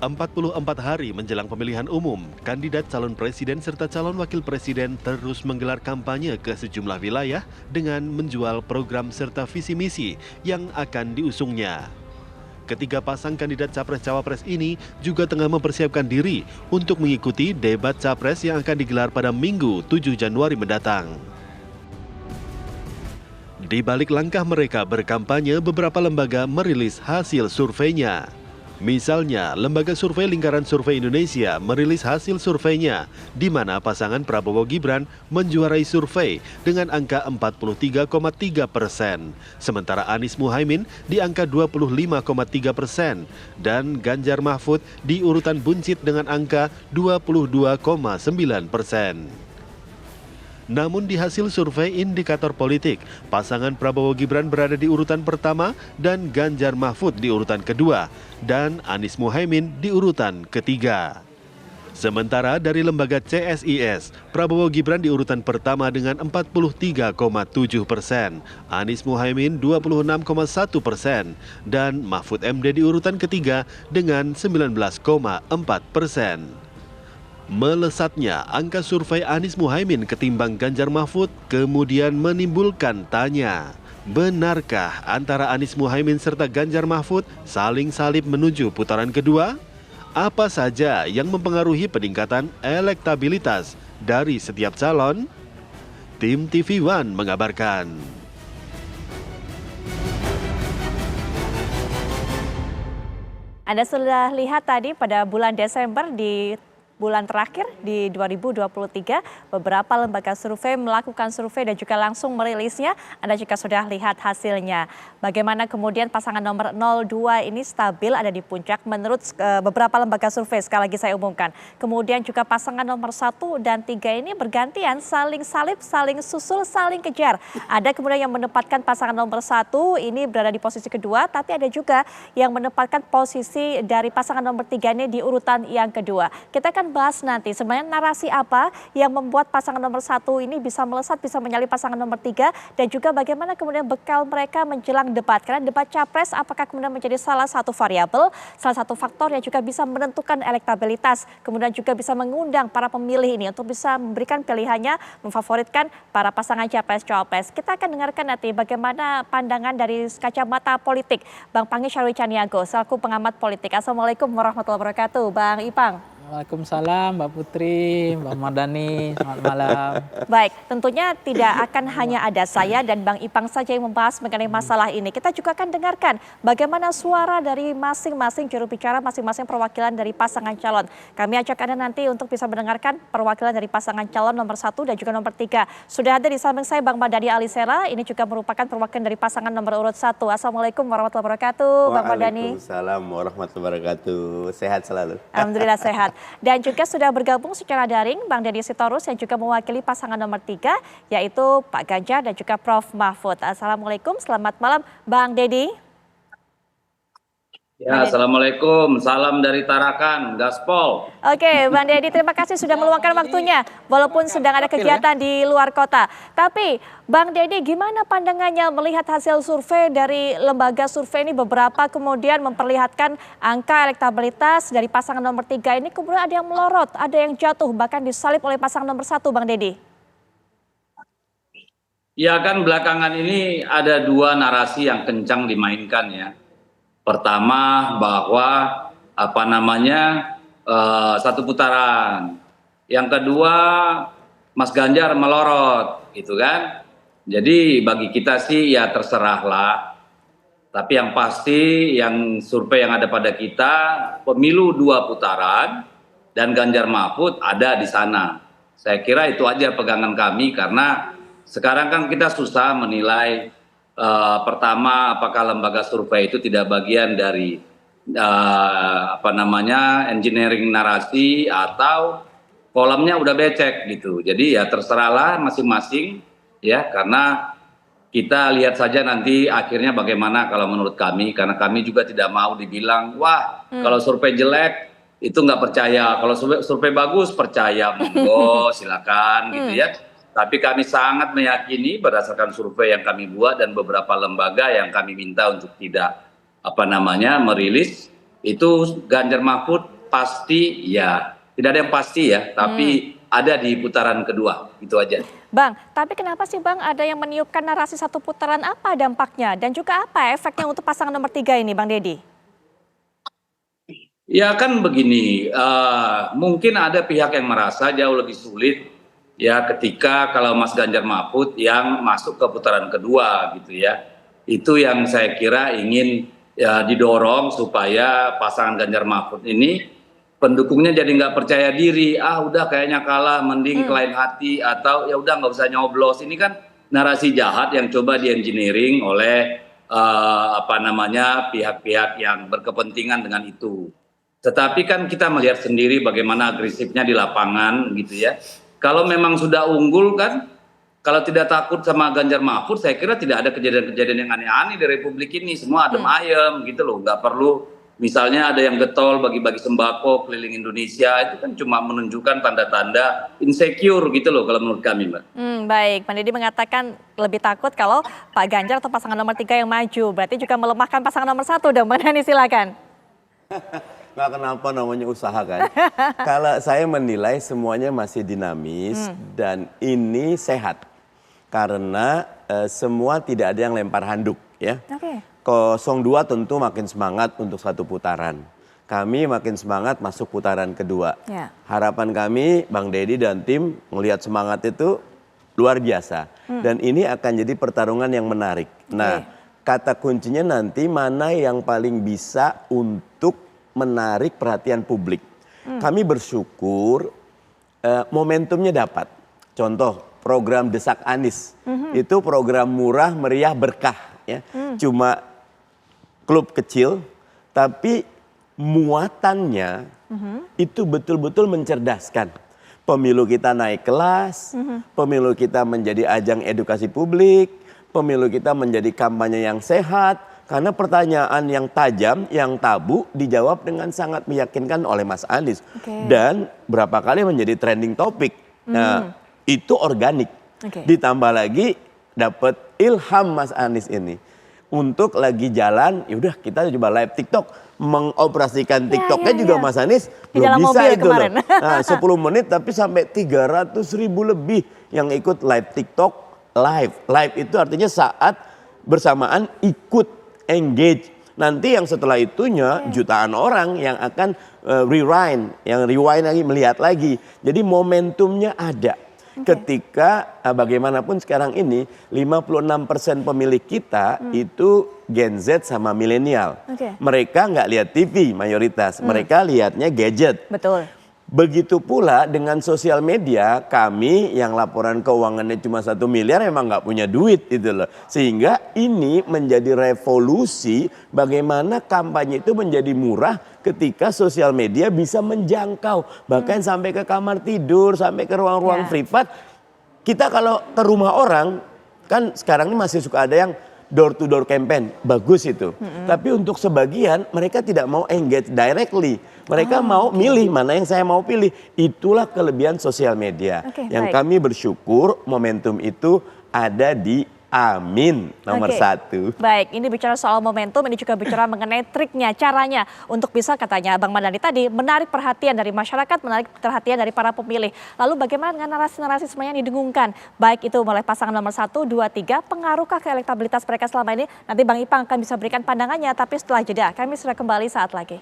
44 hari menjelang pemilihan umum, kandidat calon presiden serta calon wakil presiden terus menggelar kampanye ke sejumlah wilayah dengan menjual program serta visi misi yang akan diusungnya. Ketiga pasang kandidat Capres-Cawapres ini juga tengah mempersiapkan diri untuk mengikuti debat Capres yang akan digelar pada Minggu 7 Januari mendatang. Di balik langkah mereka berkampanye, beberapa lembaga merilis hasil surveinya. Misalnya, Lembaga Survei Lingkaran Survei Indonesia merilis hasil surveinya, di mana pasangan Prabowo Gibran menjuarai survei dengan angka 43,3%, sementara Anies Muhaimin di angka 25,3%, dan Ganjar Mahfud di urutan buncit dengan angka 22,9%. Namun di hasil survei indikator politik, pasangan Prabowo Gibran berada di urutan pertama dan Ganjar Mahfud di urutan kedua, dan Anies Muhaimin di urutan ketiga. Sementara dari lembaga CSIS, Prabowo Gibran di urutan pertama dengan 43,7%, Anies Muhaimin 26,1%, dan Mahfud MD di urutan ketiga dengan 19,4%. Melesatnya angka survei Anies Muhaimin ketimbang Ganjar Mahfud kemudian menimbulkan tanya, benarkah antara Anies Muhaimin serta Ganjar Mahfud saling salib menuju putaran kedua? Apa saja yang mempengaruhi peningkatan elektabilitas dari setiap calon? Tim TV One mengabarkan. Anda sudah lihat tadi pada bulan Desember di bulan terakhir di 2023, beberapa lembaga survei melakukan survei dan juga langsung merilisnya. Anda juga sudah lihat hasilnya. Bagaimana kemudian pasangan nomor 02 ini stabil ada di puncak menurut beberapa lembaga survei, sekali lagi saya umumkan. Kemudian juga pasangan nomor 1 dan 3 ini bergantian saling salib, saling susul, saling kejar. Ada kemudian yang menempatkan pasangan nomor 1 ini berada di posisi kedua, tapi ada juga yang menempatkan posisi dari pasangan nomor 3 ini di urutan yang kedua. Kita akan bahas nanti sebenarnya narasi apa yang membuat pasangan nomor 1 ini bisa melesat, bisa menyalip pasangan nomor 3, dan juga bagaimana kemudian bekal mereka menjelang debat. Karena debat Capres apakah kemudian menjadi salah satu variabel, salah satu faktor yang juga bisa menentukan elektabilitas, kemudian juga bisa mengundang para pemilih ini untuk bisa memberikan pilihannya, memfavoritkan para pasangan Capres-Cawapres. Kita akan dengarkan nanti bagaimana pandangan dari kacamata politik Bang Pangi Syarwi Caniago selaku pengamat politik. Assalamualaikum warahmatullahi wabarakatuh, Bang Ipang. Waalaikumsalam Mbak Putri, Mbak Mardani, selamat malam. Baik, tentunya tidak akan hanya ada saya dan Bang Ipang saja yang membahas mengenai masalah ini. Kita juga akan dengarkan bagaimana suara dari masing-masing juru bicara, masing-masing perwakilan dari pasangan calon. Kami ajak Anda nanti untuk bisa mendengarkan perwakilan dari pasangan calon nomor 1 dan juga nomor 3. Sudah ada di samping saya Bang Mardani Alisera, ini juga merupakan perwakilan dari pasangan nomor urut 1. Assalamualaikum warahmatullahi wabarakatuh, Bang Mardani. Waalaikumsalam warahmatullahi wabarakatuh. Sehat selalu. Alhamdulillah sehat. Dan juga sudah bergabung secara daring Bang Deddy Sitorus yang juga mewakili pasangan nomor 3, yaitu Pak Ganjar dan juga Prof. Mahfud. Assalamualaikum, selamat malam Bang Deddy. Ya, Assalamualaikum, salam dari Tarakan, Gaspol. Oke, Bang Deddy, terima kasih sudah meluangkan waktunya, walaupun sedang ada kegiatan di luar kota. Tapi, Bang Deddy, gimana pandangannya melihat hasil survei dari lembaga survei ini beberapa kemudian memperlihatkan angka elektabilitas dari pasangan nomor 3 ini kemudian ada yang melorot, ada yang jatuh, bahkan disalip oleh pasangan nomor 1, Bang Deddy? Ya kan belakangan ini ada dua narasi yang kencang dimainkan ya. Pertama bahwa satu putaran. Yang kedua Mas Ganjar melorot gitu kan. Jadi bagi kita sih ya terserahlah. Tapi yang pasti yang survei yang ada pada kita pemilu 2 putaran dan Ganjar Mahfud ada di sana. Saya kira itu aja pegangan kami karena sekarang kan kita susah menilai pertama apakah lembaga survei itu tidak bagian dari engineering narasi atau kolomnya udah becek gitu. Jadi ya terserahlah masing-masing ya, karena kita lihat saja nanti akhirnya bagaimana kalau menurut kami, karena kami juga tidak mau dibilang wah kalau survei jelek itu nggak percaya, kalau survei bagus percaya, monggo silakan gitu ya. Tapi kami sangat meyakini berdasarkan survei yang kami buat dan beberapa lembaga yang kami minta untuk tidak merilis itu Ganjar Mahfud pasti ya, tidak ada yang pasti ya, tapi ada di putaran kedua, itu aja. Bang, tapi kenapa sih Bang ada yang meniupkan narasi satu putaran, apa dampaknya dan juga apa efeknya untuk pasangan nomor 3 ini Bang Deddy? Ya kan begini, mungkin ada pihak yang merasa jauh lebih sulit ya ketika kalau Mas Ganjar Mahfud yang masuk ke putaran kedua gitu ya. Itu yang saya kira ingin ya, didorong supaya pasangan Ganjar Mahfud ini pendukungnya jadi nggak percaya diri, udah kayaknya kalah, mending ke lain hati, atau ya udah nggak usah nyoblos. Ini kan narasi jahat yang coba di-engineering oleh pihak-pihak yang berkepentingan dengan itu. Tetapi kan kita melihat sendiri bagaimana agresifnya di lapangan gitu ya. Kalau memang sudah unggul kan, kalau tidak takut sama Ganjar Mahfud, saya kira tidak ada kejadian-kejadian yang aneh-aneh di Republik ini. Semua adem ayem gitu loh, nggak perlu misalnya ada yang getol bagi-bagi sembako keliling Indonesia, itu kan cuma menunjukkan tanda-tanda insecure gitu loh kalau menurut kami, Mbak. Baik, Pak Deddy mengatakan lebih takut kalau Pak Ganjar atau pasangan nomor 3 yang maju, berarti juga melemahkan pasangan nomor 1 dong, Mbak Dhani silakan. Nggak kenapa namanya usaha kan. Kalau saya menilai semuanya masih dinamis dan ini sehat. Karena semua tidak ada yang lempar handuk ya. Oke. 02 tentu makin semangat untuk satu putaran. Kami makin semangat masuk putaran kedua. Ya. Harapan kami Bang Deddy dan tim melihat semangat itu luar biasa. Dan ini akan jadi pertarungan yang menarik. Nah, kata kuncinya nanti mana yang paling bisa untuk menarik perhatian publik. Kami bersyukur momentumnya dapat. Contoh program Desak Anies. Itu program murah, meriah, berkah. Ya. Cuma klub kecil, tapi muatannya itu betul-betul mencerdaskan. Pemilu kita naik kelas, pemilu kita menjadi ajang edukasi publik, pemilu kita menjadi kampanye yang sehat, karena pertanyaan yang tajam, yang tabu dijawab dengan sangat meyakinkan oleh Mas Anies. Dan berapa kali menjadi trending topik. Nah, itu organik. Ditambah lagi dapat ilham Mas Anies ini. Untuk lagi jalan, yaudah kita coba live TikTok. Mengoperasikan TikToknya juga Mas Anies belum bisa itu loh. Nah, 10 menit tapi sampai 300.000 lebih yang ikut live TikTok live. Live itu artinya saat bersamaan ikut engage. Nanti yang setelah itunya jutaan orang yang akan rewind lagi, melihat lagi. Jadi momentumnya ada. Ketika bagaimanapun sekarang ini 56% pemilih kita itu Gen Z sama milenial. Mereka nggak lihat TV mayoritas, mereka lihatnya gadget. Betul. Begitu pula dengan sosial media, kami yang laporan keuangannya cuma 1 miliar memang nggak punya duit itu loh. Sehingga ini menjadi revolusi bagaimana kampanye itu menjadi murah ketika sosial media bisa menjangkau. Bahkan sampai ke kamar tidur, sampai ke ruang-ruang privat. Kita kalau ke rumah orang, kan sekarang ini masih suka ada yang door to door campaign, bagus itu. Tapi untuk sebagian mereka tidak mau engage directly. Mereka mau milih mana yang saya mau pilih. Itulah kelebihan sosial media. Yang kami bersyukur momentum itu ada di Amin nomor 1. Baik, ini bicara soal momentum, ini juga bicara mengenai triknya, caranya untuk bisa katanya Bang Mardhani tadi menarik perhatian dari masyarakat, menarik perhatian dari para pemilih. Lalu bagaimana dengan narasi-narasi semuanya yang didengungkan? Baik itu oleh pasangan nomor 1, 2, 3, pengaruhkah ke elektabilitas mereka selama ini? Nanti Bang Ipang akan bisa berikan pandangannya, tapi setelah jeda kami sudah kembali saat lagi.